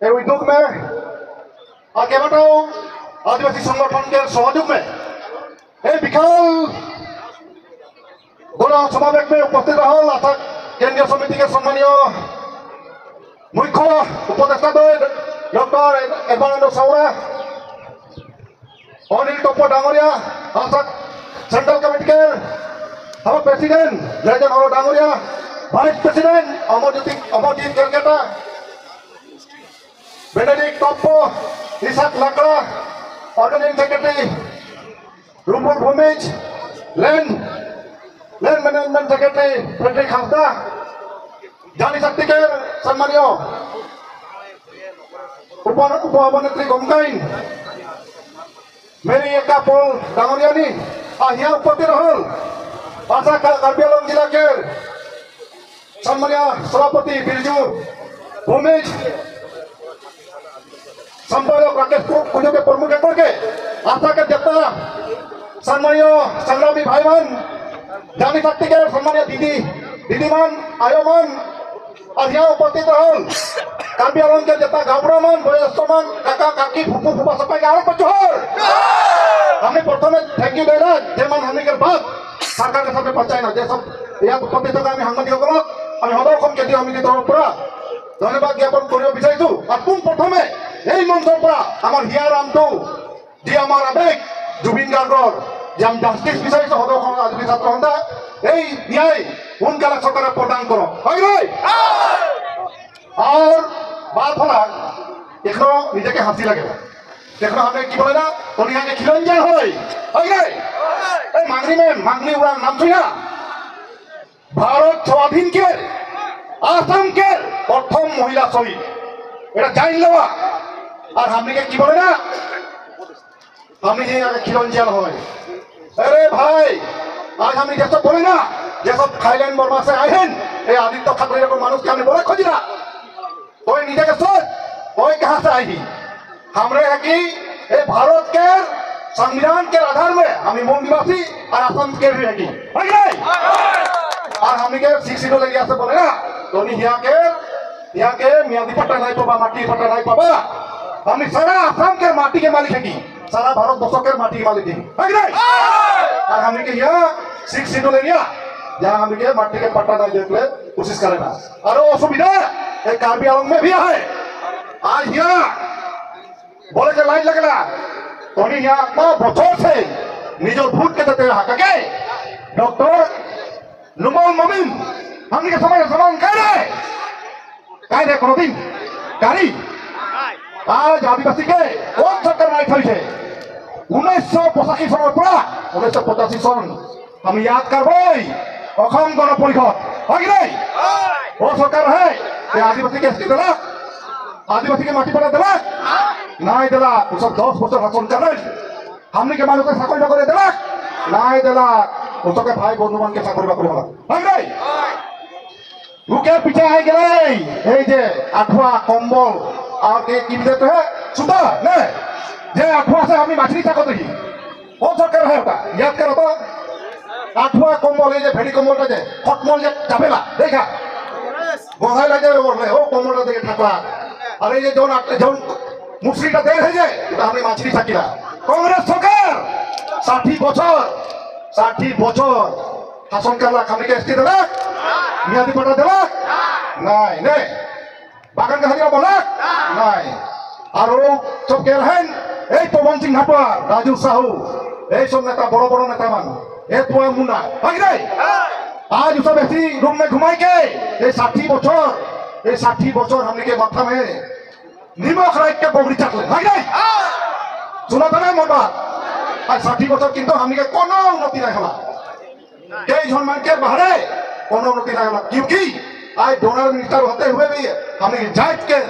এই उद्योग में और केवटाओ आदिवासी संगठन के सहयोग में এই বিশাল গণ সমাবেশ में उपस्थित रहल अर्थात केंद्रीय समिति के सम्मानीय मुख्य उपदेष्टा डॉक्टर एडवानंद साउरा अनिल टप्पो डांगरिया अर्थात सेंट्रल कमिटी के हम प्रेसिडेंट जयजन हर Dangaria vice president Amarjit Kerketta Benedict Tappo Isaac Lakra organising secretary Rupal Bhumij land management secretary Frederick Hansda जानी शक्ति के सम्मानीय उपअभिनेत्री गंगाइन मेरी एका पोल डांगरियानी यहाँ उपस्थित रहल आशा कार्बी आंगलंग जिला के सम्मानीय सभापति बिरजू भूमिज संपादक राकेश कुंजो के प्रमुख करके आशा के जत्ता सम्मानीय संग्रामी भाईमान जानी शक्ति के सम्मानीय दीदीमान आयोमान और यहाँ उपस्थित रहल कार्बी आंगलंग के जत्ता गावड़ामान वयस्कमान काका काकी फुफू फुफा सफाई के आरोप जोहर हमें प्रथम थैंक यू देना जेमन हमें के बाद सरकार के सामने पहुंचाई ना जे सब यहाँ उपस्थित होगा हमें साংবাদিক সকলক আমি সদর্শন কেন্দ্রীয় সমিতির তরফ পৰা ধন্যবাদ জ্ঞাপন কৰিব বিচাৰিছো আৰু পোন প্ৰথমে এই মঞ্চৰ পৰা আমাৰ হিয়া ৰামটো যি আমাৰ আবেগ জুবিন গাৰ্গৰ যে আমি জাষ্টিস বিচাৰিছো সদৰ্শন আদিবাসী ছাত্ৰ সন্থা এই ন্যায় সোনকালে চৰকাৰে প্ৰদান কৰক হয় নাই और बात होला एखनो নিজেকে হাসি লাগে देखो हमें की बोले ना तो यहाँ के खिलंजन होय নাই এই मांगनी उड़ा नाम सुना भारत स्वाधीन के आसाम के प्रथम महिला शहीद এটা জান লওয়া আর हमने के की बोले ना हमने यहाँ के खिलंजन होय अरे भाई आज हमने जैसा बोले ना जैसा थाईलैंड बर्मा से आए हैं ये आदित्य ठाकरे को मानुष के हमने बोला खोजना तो नीचे के सोच कोई कहाँ से आई हमरे है कि भारत के संविधान के आधार में हम मूल निवासी और असम के भी है कि और हम के 6 सीटों ले से बोले ना तो यहाँ के मियादी पट्टा नहीं पाबा माटी पट्टा नहीं पाबा हम सारा असम के माटी के मालिक है कि सारा भारत वर्ष के माटी के मालिक है और हम के यहाँ 6 सीटों ले लिया जहाँ हम के माटी के पट्टा नहीं देख ले कोशिश करेगा और असुविधा कार्बी आंगलंग में भी है आज यहाँ बोले के लाइन लगला तो यहाँ का बचर से निजो भूत के देते रहा के डॉक्टर नुमल ममिन हमने के समय समान कह रहे कोनो दिन कारी आज आदिवासी के कौन सरकार नहीं थी थे 1985 सन पर 1985 सन हम याद करबई অসম গণ পৰিষদ হয় নাই वो सरकार है ये आदिवासी के स्थिति दिला आदिवासी के माटी पड़ा दिला नहीं दिला उसको 10 बছর শাসন करें हमने के मानुष के चाकरी बाकरी दिला नहीं दिला उसको के भाई बंधुमान के चाकरी बाकरी होला হয় নাই रुके पीछे आए गए এই যে আঠুয়া কম্বল और के की देते हैं सुता ने जे আঠুয়া से हमें मछली चाकत रही कौन सरकार है उसका याद करो तो আঠুয়া কম্বল এই যে ভেড়ি কম্বলটা যে ফটমল যে চাপেলা দেখা গোহাই লাগে ওরলে ও কম্বলটা দেখে থাকলা আর এই যে যখন মুসলিটা দেয় হয়ে যায় আমি মাছলি থাকি না কংগ্রেস সরকার 60 বছর শাসন করলা খামিকে এসটি দিলা মিয়াদি পাটা দিলা নাই নে বাগান হাজিরা বলা নাই আর ও সব কে রহেন এই পবন সিং হাপা রাজু সাহু এই সব নেতা বড় বড় নেতা মান ए तो मुन्ना है नहीं आज सब ऐसी रूम में घुमाई के ये 60 बच्चों हमने के माथा में निमक राइट के बोगड़ी चकले है नहीं सुना था ना मोर बात आज 60 बच्चों किंतु हमने के कोनो उन्नति नहीं होला कई जन मान के बाहर कोनो उन्नति नहीं होला क्योंकि आज डोनर मिनिस्टर होते हुए भी हमने के जाट के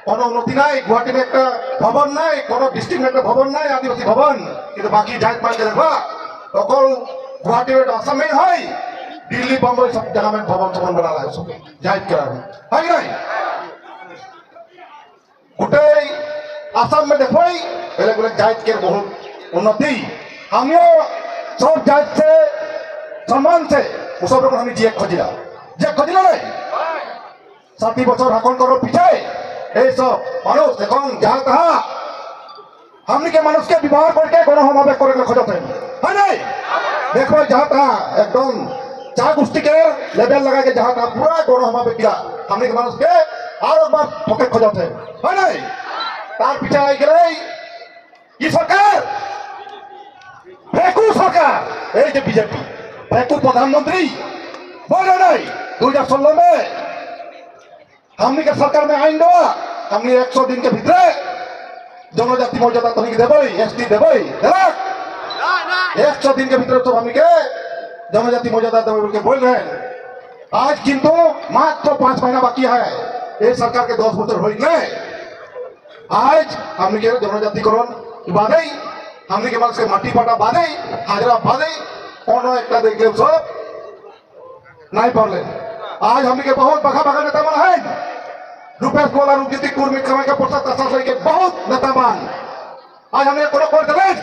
कोनो उन्नति नहीं गुवाहाटी में एक भवन नहीं कोनो डिस्ट्रिक्ट में एक भवन नहीं आदिवासी भवन किंतु बाकी जाट मान के देखा अकल गुवाहाटी में आसाम में है दिल्ली बम्बई सब जगह में भवन भवन बना है सब जाहिर करा है नहीं गोटे आसाम में देखो बेलेग बेलेग जात के बहुत उन्नति हमियों सब जात से सम्मान से सब लोग हमें जे खोजिला नहीं 60 বছর শাসন করার পিছায় এই সব মানুষ এখন যাহা তাহা हमनी के मनुष्य के व्यवहार करके गणसमावेश करे खोजते है नहीं देखो जहाँ तहाँ एकदम चार गोष्ठी के लेवल लगा के जहाँ तहाँ पूरा गणसमावेश किया हमनी के मनुष्य के और एक बार ठोके खोजते है नहीं तार पीछे आई गए ये सरकार फेकू सरकार ये जो बीजेपी फेकू प्रधानमंत्री बोले नहीं 2016 में हमनी के सरकार में आईन दो हमनी 100 दिन के भीतर जनजाति मर्यादा तनिक देबई एसटी देबई देलक 100 दिन के भीतर तो हमनी के जनजाति मर्यादा देबई के बोल रहे हैं आज किंतु मात्र 5 महीना बाकी है ये सरकार के 10 बছর हो गए आज हमनी के जनजातिकरण बादे हमनी के मानुष के माटी पाटा बादे हाजरा बादे कोनो एकटा देखले सब नहीं पड़ले आज हमनी के बहुत बखा बखा नेता मन है रुपेश गोला रुपजीत कुर्मी कमाई का प्रसाद दशा के बहुत नेतावान आज हमें कोनो कर देवें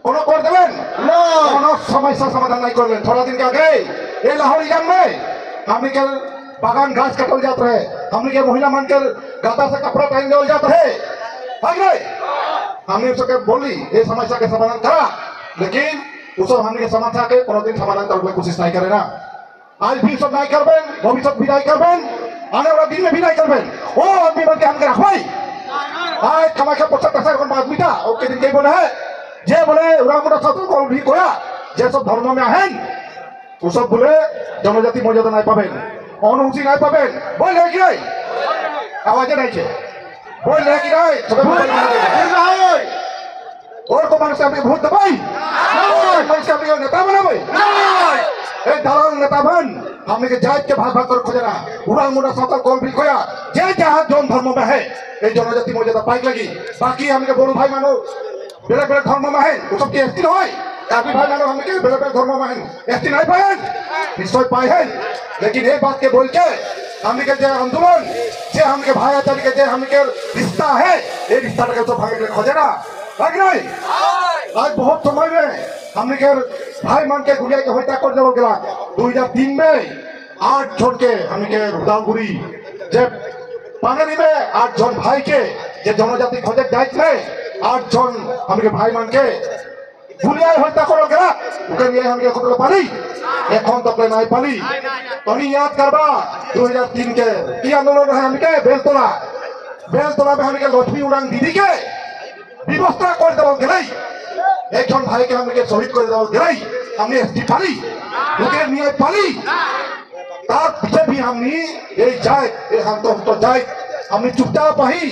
कोनो समस्या समाधान नहीं कर ले थोड़ा दिन के आगे ये लाहौर इलाम में हमने के बागान घास कटल जाते रहे हमने के महिला मान के गाता से कपड़ा टाइम ले जाते रहे हमने उसके बोली ये समस्या के समाधान करा लेकिन उस हमने के समस्या के कोनो दिन समाधान करने की कोशिश नहीं करे ना आज भी सब नहीं करबे भविष्य भी नहीं करबे आने वाला दिन में भी नहीं करबे ओ आदमी बन के हम रखवाई आज कमाई का प्रसाद दशा कोन आदमी था ओके दिन के बोले है जे बोले रामरा साधु को भी कोया जे सब धर्म में हैं वो सब बोले जनजाति मर्यादा नहीं पाबे अनुमति नहीं पाबे बोल है कि नहीं आवाज नहीं है बोल है कि नहीं सब बोल है और को मानुष अपने भूत दबाई नहीं मानुष अपने नेता बनावे नहीं ए दलाल नेता बन हमने के जात के भाग भाग कर खोजना उड़ा मुड़ा साता कौन भी खोया जे जहां जोन धर्म में है ए जनजाति मर्यादा पाई लगी बाकी हमने के बोलो भाई मानो बेले बेले धर्म में है वो सब के एसटी होय काफी भाई मानो हमने के बेले बेले धर्म में है एसटी नहीं पाए निश्चय पाए हैं लेकिन ये बात के बोल के हमने के जे आंदोलन जे हमने के भाई आचार्य के जे हमने के रिश्ता है ये रिश्ता के तो भाग ले खोजना लग नहीं आज बहुत समय में हमने के भाई मान के गुड़िया के हत्या कर देवल गेला 2003 में 8 जन के हमने के रुदालगुड़ी जब पानी में 8 जन भाई के जे जनजाति खोजे जाइत में 8 जन हमने के भाई मान के गुड़िया हत्या कर गेला ओके लिए हमने के खतरा पाली এখন तक नहीं पाली तनी याद करबा 2003 के की आंदोलन है हमने के बेलतोला में हमने के लक्ष्मी उड़ान दीदी के व्यवस्था कर देवल गेलाई एक जन भाई के हमने शहीद कर देवल गेलाई हमने एसटी पाली लोके न्याय पाली तार पीछे भी हमने ये जाए ये हम तो जाए हमने चुपचाप ही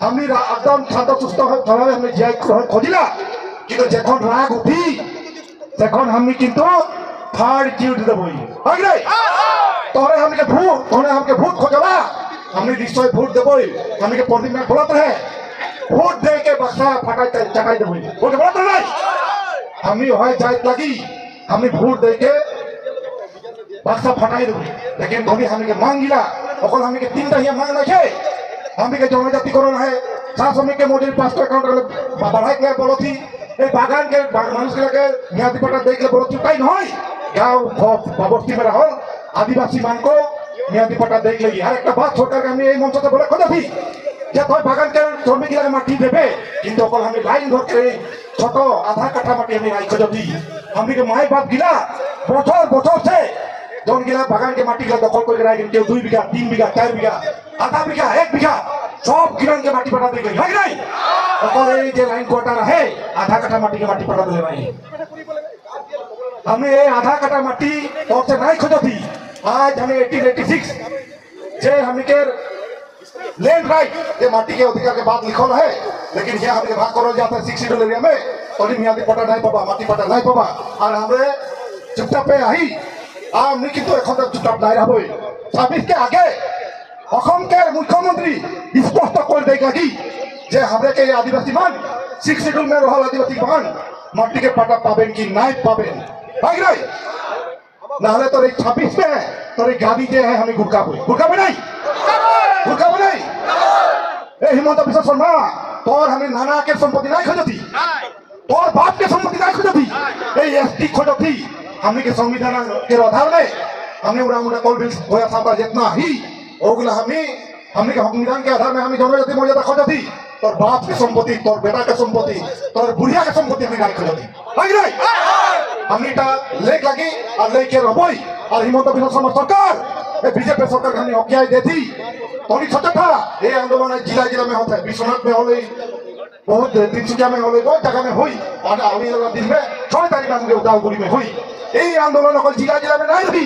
हमने एकदम शांत सुस्त भावे हमने जाए खोजिला কিন্তু যখন রাগ উঠি তখন আমি কিন্তু থার্ড কিউট দেবই হয় নাই তোরে हमके भूत खोजला हमने निश्चय भूत देबई हमके प्रदीप में बोलत है भूत दे के बक्सा फटाई चटाई देबई बोल बोलत नहीं हमी होय जाइत लगी हमी भूत दे के बक्सा फटाई देबई लेकिन भोगी हमके मांगिला ओकल हमके 3 टा मांग रखे हमके जनजाति करण है शासन के मोदी 5 टा अकाउंट बढ़ाई के बोलती ए बागान के मानुष के लगे न्यादी पटा देख ले बोलो चुकाई नहीं गांव बस्ती में रहल आदिवासी मान को न्यादी पटा देख लेगी हर एक बात छोड़ करके हमने यही मंच से बोले खोज थी जब कोई बागान के श्रमिक लगे माटी देवे किंतु ओकल हमें लाइन धर के छोट आधा कट्ठा माटी हमें आई खोज थी हमने के माई बाप गिला बछर से जोन गिला बागान के माटी गिला दखल करके राखी केउ 2 बीघा 3 बीघा 4 बीघा आधा बीघा 1 बीघा सब गिरन के माटी पटा दे गई है नहीं ओकल ये जे लाइन क्वार्टर है आधा कट्ठा माटी के माटी पटा दे भाई हमने ये आधा कट्ठा माटी और से नहीं खोजो थी आज हमें 1886 जे हमने के लैंड राइट ये माटी के अधिकार के बात लिखल है लेकिन ये हमने भाग करल जाता है 6 शेड्यूल एरिया में और मियादी पटा नहीं पाबा माटी पटा नहीं पाबा और हमरे चुपचाप पे आई আমি কিন্তু এখন চুপচাপ নাই রহবই 26 के आगे অসম के मुख्यमंत्री स्पष्ट कर देगा कि जे हमरे के आदिवासी मान 6 शेड्यूल में रहल आदिवासी मान माटी के पटा पाबेन कि नहीं पाबेन भाई रे नाले तो 26 में तो गाड़ी जे है हमें गुरका नहीं ए हिमंत विश्व शर्मा तोर हमें नाना के संपत्ति नहीं खोजती तोर बाप के संपत्ति नहीं खोजती ए एसटी खोजती हमने के संविधान के आधार में हमने उड़ा मुड़ा कॉल बिल होया साबा जितना ही ओगला हमने के संविधान के आधार में हमें जनजाति मर्यादा खोजती तोर बाप के संपत्ति तोर बेटा के संपत्ति तोर बुढ़िया के संपत्ति हमें गाय खोजती लगी नहीं हमने लेख लगी और लेके रबई और हिमंत बिश्व शर्मा सरकार बीजेपी सरकार हमने हकियाई देती तो सोचा था ये आंदोलन जिला जिला में होता है विश्वनाथ में होले बहुत तिनसुकिया में होले बहुत जगह में हुई और आने वाला दिन में 6 तारीख में उदालगुड़ी में हुई ये आंदोलन जिला जिला में नहीं थी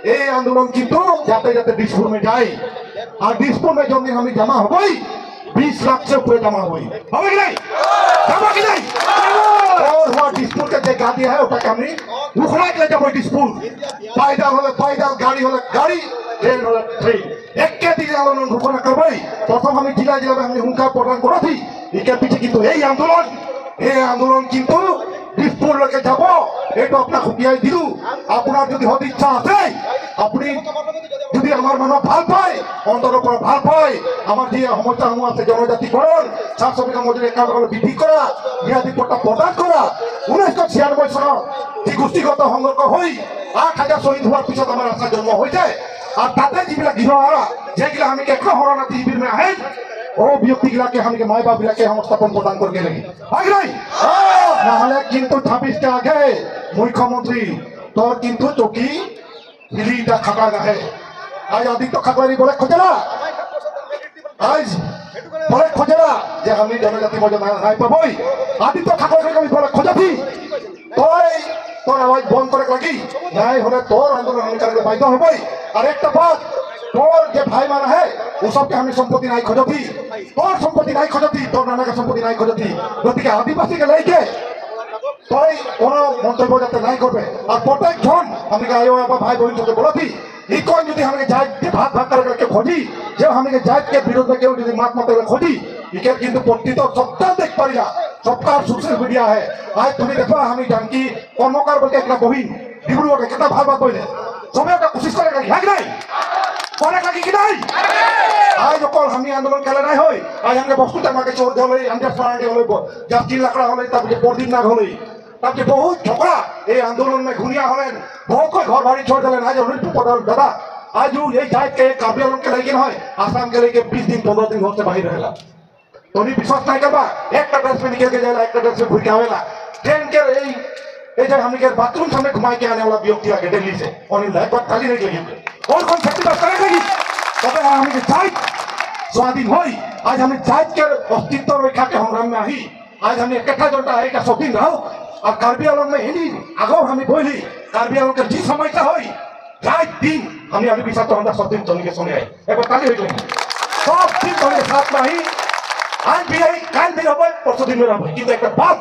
ये आंदोलन किंतु जाते जाते दिसपुर में जाए और दिसपुर में जो दिन हमें जमा हो गई 20 लाख से ऊपर जमा हुई होगी कि नहीं जमा कि नहीं और वहाँ दिसपुर के जो गाड़ी है उठा हमने उखड़ा के जब दिसपुर पैदल गाड़ी होले गाड़ी ट्रेन होले ट्रेन एक के दिन आंदोलन घोषणा करवाई प्रथम हमें जिला जिला में हमने हुंकार प्रदान करा थी इसके पीछे किंतु यही आंदोलन किंतु दिसपुर लेके जाबो एटो अपना खुकियाई दिलु আপনার যদি হতে ইচ্ছা আছে আপনি যদি আমার মনে ভাল পায় অন্তর উপর ভাল পায় আমার যে সমস্যা সমূহ আছে জনজাতিকরণ চার শ্রমিক মজুরি একাউন্ট বৃদ্ধি করা মেয়াদি পট্টা প্রদান করা 1996 সনত যে গোষ্ঠীগত সংঘর্ষ হই 8000 শহীদ হওয়ার পিছত আমার আশা জন্ম হয়েছে আর তাতে যিবিলাক গৃহহারা যেগুলা আমি এখনো হরণা টিভির মে আহেন ও ব্যক্তিগুলাকে আমি মাই বাপগুলাকে সংস্থাপন প্রদান করতে লাগি হয় নাই নাহলে কিন্তু 26 কে আগে মুখ্যমন্ত্রী তোর কিন্তু চকি হিলিটা খাটা গাহে আজ আদিত্য খাকড়ারি বলে খোঁজেলা আজ বলে খোঁজেলা যে আমি জনজাতি মর্যাদা নাই পাবই আদিত্য খাকড়ারি আমি বলে খোঁজাছি তোর আওয়াজ বন্ধ করে লাগি নাই হলে তোর আন্দোলন আমি করতে বাধ্য হবই আর একটা বাত তোর যে ভাই মানা है वो सब के हमें संपत्ति नहीं खोजती तोर संपत्ति नहीं खोजती तोर नाना का संपत्ति नहीं खोजती गति आदिवासी के लेके तोय कोनो मंतव्य जाते नहीं करबे और प्रत्येक जन हमें आयो भाई बहन से बोलती ई कोई यदि हमें जात के भाग करके खोजी जे हमें जात के विरोध में केउ यदि मात मत खोजी इके किंतु प्रतित सत्ता देख पारिया सबका सोशल मीडिया है आज तुम देखो हमें जानकी कर्मकार बोलके एक बहिन डिब्रुगढ़ के कितना भाग बात बोले सबे का कोशिश करेगा है कि नहीं करे लगी कि नहीं आज অকল আমি আন্দোলন খেলা নাই হয় আজ আমাকে বস্তু টামাকে চোর ধরে আমাদের ফাড়ে হলে জাতি লাকড়া হলে তারপরে পরদিন না হলে তারপরে বহুত ঝগড়া এই আন্দোলন में ঘুরিয়া হলেন बहुत कोई घर बाड़ी छोड़ दिलेन आज उन्हें पदल दादा आज ये जाए के काबी आलम के लेकिन है आसाम के लेके 20 दिन 15 दिन घर से बाहर रहेला तो नहीं विश्वास नहीं करबा एक ड्रेस में निकल के जाएला एक ड्रेस में घुर के आवेला ट्रेन के এই যে আমি के बाथरूम सामने घुमाई के आने वाला व्यक्ति आके दिल्ली से और लाइफ पर खाली नहीं लगी और कौन सेफ्टी बस करेगी তবে আমি চাই স্বাধীন হই আজ আমি জাত के अस्तित्व रखा के संग्राम में आई आज हमें इकट्ठा जोड़ता है का शौकीन रहो और कार्बी आलम में हिंदी आगो हमें बोली कार्बी आलम के जी समझता होई रात दिन हमें अभी बिसा तो हम सब दिन चल के सुने आए एक बार ताली हो गई सब दिन चल के साथ में ही आज भी आई काल दिन हो परसों दिन में रहो किंतु एक बात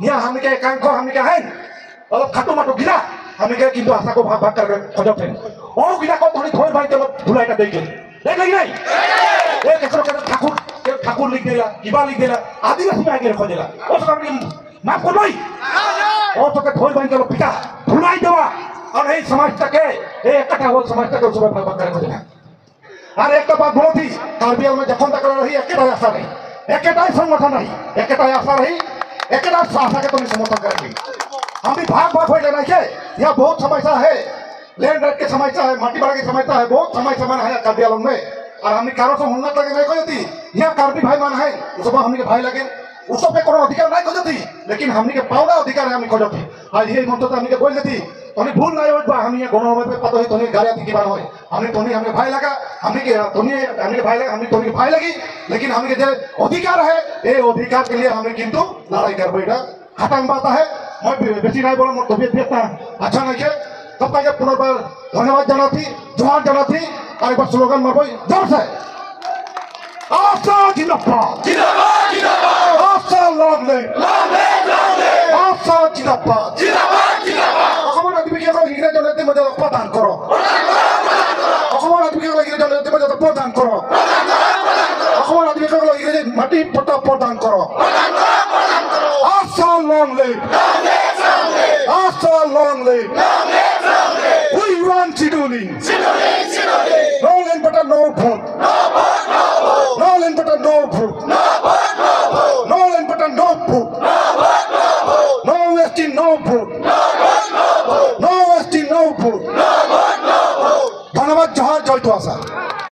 यहाँ हमें के कान को हमें क्या है और खाटो माटो गिरा हमें क्या किंतु आशा को भाग भाग कर खोजते हैं और गिरा को थोड़ी थोड़ी भाई चलो धुलाई का देख देख लगी नहीं एक ऐसा कहते ठाकुर लिख देला किबा लिख देला आदिवासी में आके खोजेला और सब हमने माफ कर भाई और तो के थोड़ी भाई चलो पिता धुलाई देवा और नहीं समाज तक है ये इकट्ठा हो समाज तक सुबह भाग भाग कर खोजेला और एक बात बोलो थी कार्बियल में जखन तक रही एकटा आशा नहीं एकटा संगठन नहीं एकटा आशा रही एकटा आशा के तुम समर्थन करेंगे हम भाग भाग हो जाना है यह बहुत समस्या है लैंड राइट की समस्या है माटी बाड़ा की समस्या है बहुत समस्या है कार्बी आलम में और हमने कारो से हुन्नत लगे नहीं खोजती यहाँ कार्बी भाई मान है उस हमने भाई लगे उस पे कोनो अधिकार नहीं खोजती लेकिन हमने के पावना अधिकार है हमने खोजती आज ये मंत्र हमने बोल देती तोनी भूल नहीं हो हम ये गणो में पता है तोनी गाड़ी की बात होय हमने तोनी हमने भाई लगा हमने के तोनी हमने भाई लगा हमने तोनी भाई लगी लेकिन हमने के जो अधिकार है ये अधिकार के लिए हमने किंतु लड़ाई कर बैठा खत्म बात है मैं बेसी नहीं बोला मोर तबियत बेटा अच्छा नहीं है सबका के पुनर्बार धन्यवाद जाना थी जोहार जाना थी और एक बार स्लोगन मारबो जोर से आशा जिंदाबाद जिंदाबाद जिंदाबाद आशा लवली आशा जिंदाबाद जिंदाबाद जिंदाबाद অসমৰ আদিবাসীসকলক ইংৰাজী জনজাতি মৰ্যাদা প্ৰদান কৰক অসমৰ আদিবাসীসকলক ইংৰাজী জনজাতি মৰ্যাদা প্ৰদান কৰক অসমৰ আদিবাসীসকলক ইংৰাজী মাটি পট্টা প্ৰদান কৰক আশা লংলি আশা লংলি we want Siduli no land but no vote